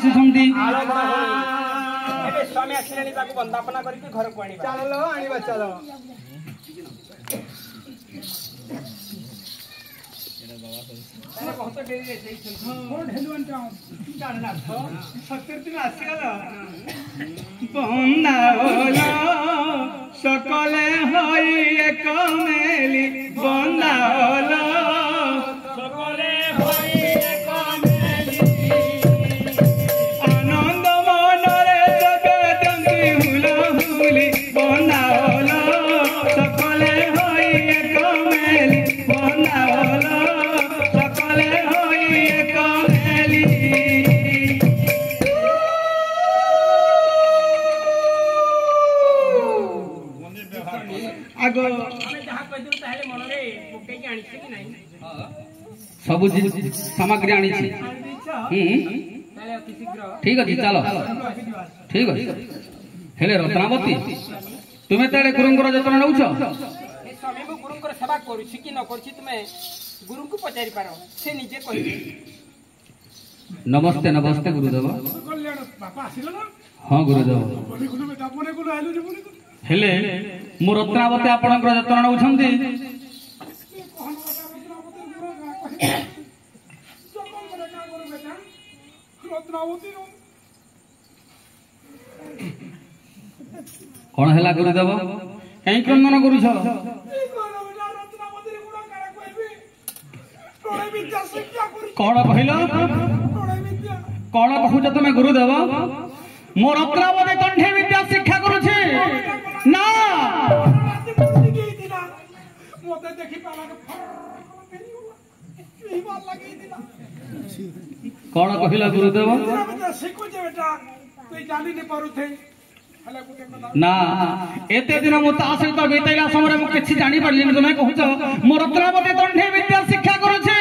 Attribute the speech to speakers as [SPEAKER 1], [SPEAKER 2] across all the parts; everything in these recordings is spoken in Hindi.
[SPEAKER 1] आसुछंती
[SPEAKER 2] एबे स्वामी आसिलेनी ताको वंदापना करिके घर को आनिबा
[SPEAKER 3] चलो आनिबा चलो
[SPEAKER 2] अरे बहुत डेरी रे
[SPEAKER 3] कोन हेलुन टाउ जानना तो 70 दिन आसीगला
[SPEAKER 1] बंदा होला सकले होई एक मेली बंदा होला
[SPEAKER 2] सकले होई एक मेली
[SPEAKER 1] आनंद मनरे जगदंती हुला हुली बंदा होला सकले होई एक मेली बंदा होला सकले होई एक मेली आगो
[SPEAKER 2] हमें जहां कह दउ ताले मन रे बुके के आनी छी नहीं
[SPEAKER 1] सब सामग्री आनी छी
[SPEAKER 2] ताले अति शीघ्र
[SPEAKER 1] ठीक अछि चलो ठीक अछि हेले रत्नावती तुमे ताले गुरुंकर जतन नउछ
[SPEAKER 2] ए स्वामी को गुरुंकर सेवा करू छी कि न करू छी तुमे गुरु को पचारि पारो से निजे कहिबे
[SPEAKER 1] नमस्ते नमस्ते गुरुदेव
[SPEAKER 3] कल्याण बापा आसिलो ना
[SPEAKER 1] हां गुरुदेव
[SPEAKER 3] बोली गुरु बेटा मने गुरु आइलो जे बोली
[SPEAKER 1] हेले मु रत्नावती आपनकर जतन नउछंती
[SPEAKER 3] कोहन बेटा रत्नावती
[SPEAKER 1] कोन हैला गुरुदेव कहीं क्रंदन करूछ कौन कहल कौन कहूच तुम गुरुदेव मो रत्नावती कंठे विद्या शिक्षा करुछि ना कौन कहल गुरुदेव ना एते दिन मु ता सहित बीतैला समय मु किछि जानि परलिन तुमे कहूच मो रत्नावती कंठे विद्या शिक्षा करुछि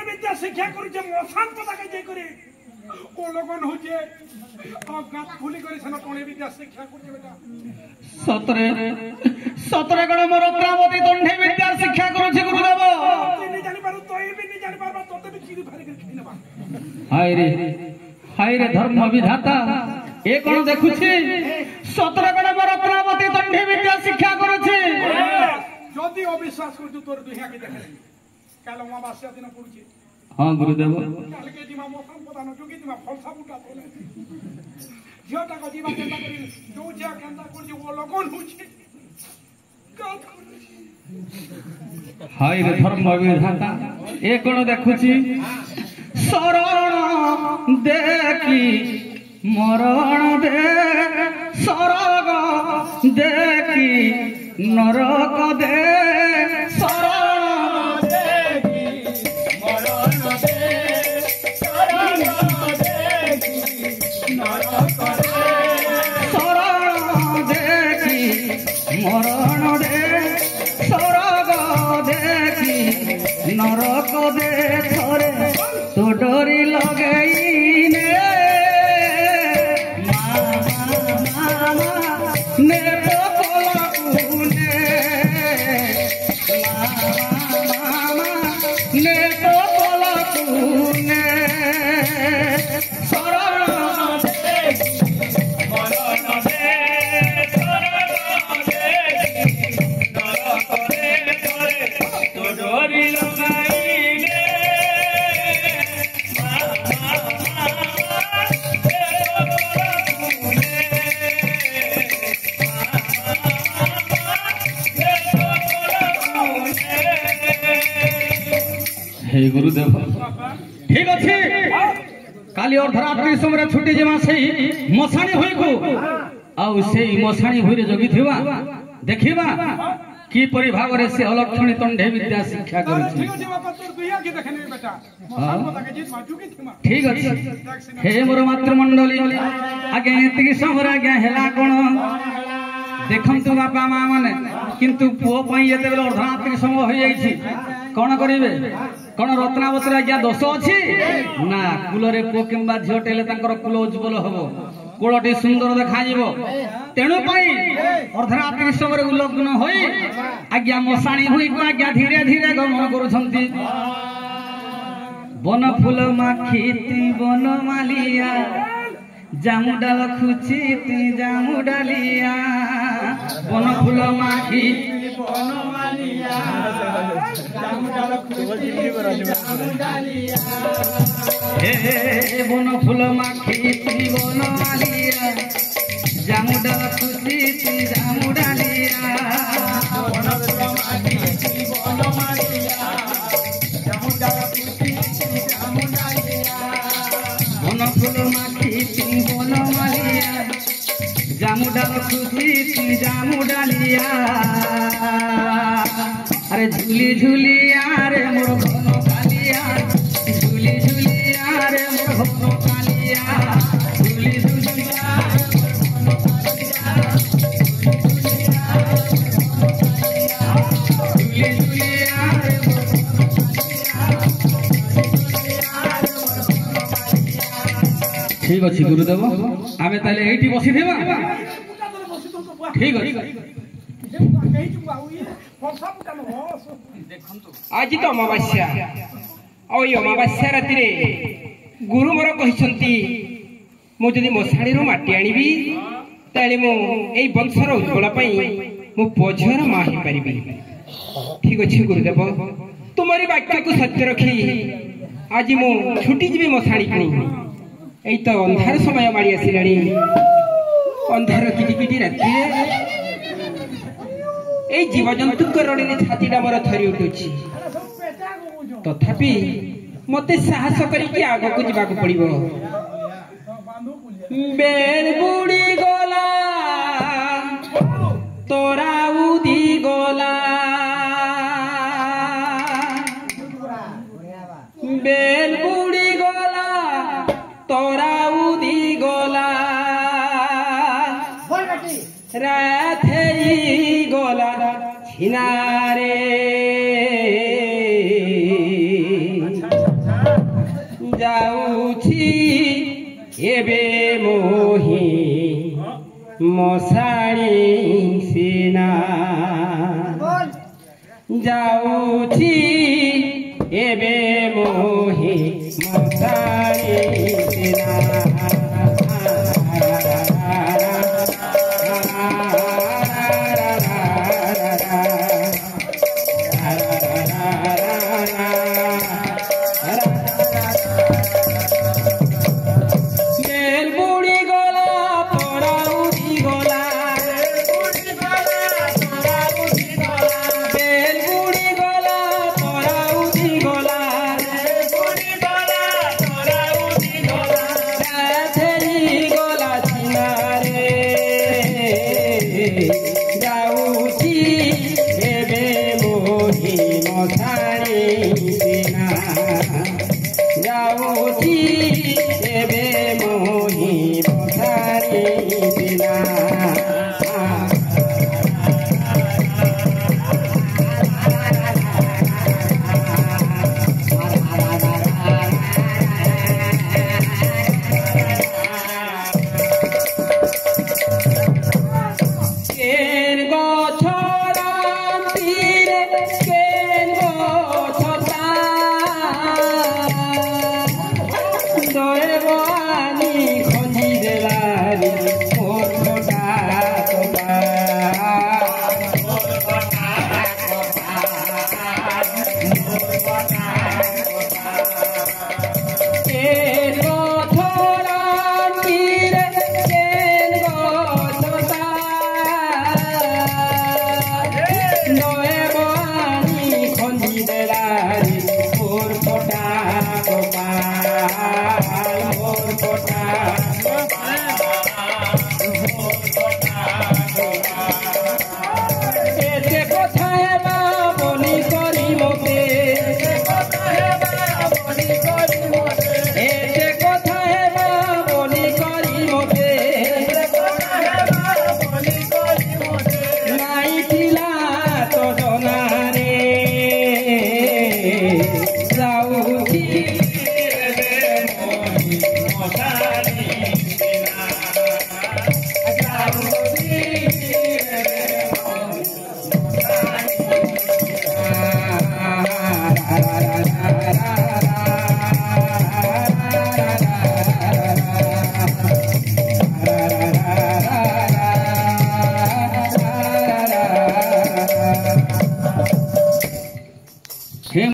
[SPEAKER 3] विद्या शिक्षा करुछि मसान पता के जे करे ओ लोगन होचे गात फुली करे सना टोणे विद्या शिक्षा करुछि बेटा
[SPEAKER 1] सतरे सतरे गण मो रत्नावती कंठे विद्या शिक्षा करुछि गुरुदेव
[SPEAKER 3] तिनी जानि पारु तोय भी नि जानि पारबा तोते भी चिरी भारी के खिनबा
[SPEAKER 1] हाय रे धर्म विधाता ए कोन देखुछि सतरे गण मो रत्नावती कंठे विद्या शिक्षा करुछि
[SPEAKER 3] जदी अविश्वास करजु तोर दुहिया के देखले काल अमावास्या दिन पड़ुछि
[SPEAKER 1] हां गुरुदेव
[SPEAKER 3] काल के दिमा मौसम पता न जोगी दिमा फलसा बुटा तोले झियोटा को जीवा केंदा करी जो जे केंदा करछि ओ लगन होछि का
[SPEAKER 1] हाय रे धर्म विधाता ए कोन देखुछि शरण देखी मरण दे सरग देखी नरक दे शरण देखी मरण दे सरग देखी नरक दे शरण देखी मरण दे सरग देखी नरक दे थरे तो डोरी लगई ने ने तो कोला कुने ने तो कोला कुने शरण देखी मरण दे शरण देखी नरक दे थरे तो डोरी लगाई ने हे गुरुदेव ठीक अच्छे काली अर्धरात्रि समय छुट्टी जमा से मशाणी हुई को आउ से मशाणी हुई जगी थिवा देखिबा की परि भाव रे से अलक्षणी तंडे विद्या शिक्षा करूछि ठीक अछि हे मोर मातृमंडली आगे एतिकी समय आगे हेला कोन देखंतु बापा मां माने किंतु पुओ पई एते बेले अर्धरात्रि समय होई जाईछि कोन करिवे कोन रत्नावती आज्ञा दोष अछि ना कुलरे पो किंबा झियोटेले तांकर कुल उज्जवल हबो कुलटी सुंदर देखा जीवो तेणु पई अर्धरात्रि समय उल्लग्न होई आज्ञा मशाणी होई को आज्ञा धीरे धीरे गमन करूछंती बन फूल माखी तुई बन मालिया जामु डाल खुची तुई जामु डालिया बन फूल माखी
[SPEAKER 3] बन मालिया जामु डाल खुची जामु डालिया
[SPEAKER 1] हे बन फूल माखी तुई बन मालिया जामु डाल खुची तुई जामु डालिया
[SPEAKER 3] बन फूल माखी तुई बन मालिया जामु डाल खुची तुई जामु डालिया
[SPEAKER 1] बन फूल माखी तुई बन मालिया जामु डाल खुची तुई जामु डालिया अरे झूली झूलिया रे मोर घन कालिया झूली झूलिया रे मोर घन कालिया झूली झूलिया झूली झूलिया रे ठीक अच्छे गुरुदेव आमे ताले एठी बसी देबा ठीक अछि
[SPEAKER 2] आज तो अमावास्या और ये अमावास्या राति रे गुरु मोर कहते मुझे मशाणी माटी आनी ताले मु एई वंशर उज्ज्वल मु पझर माँ हो पारि ठीक अच्छे गुरुदेव तुम्हारी वाक्य को सत्य रखी आज मु छुटी जी मशाणी की यही तो अंधार समय माड़ी आसला अंधार किटिकिटी राति जीवजंतु रण में छातीटा मोर थरी उठुची तथापि मते साहस करके आग को जावाक पड़िबो बेल बुड़ी गला तोरा उदी गला बेल बुड़ी गला तोरा उदी गला राथेई गला छिनारे जाऊछी एबे मोही मशाणी सीना जाऊछी एबे मोही मशाणी सीना
[SPEAKER 3] Mosha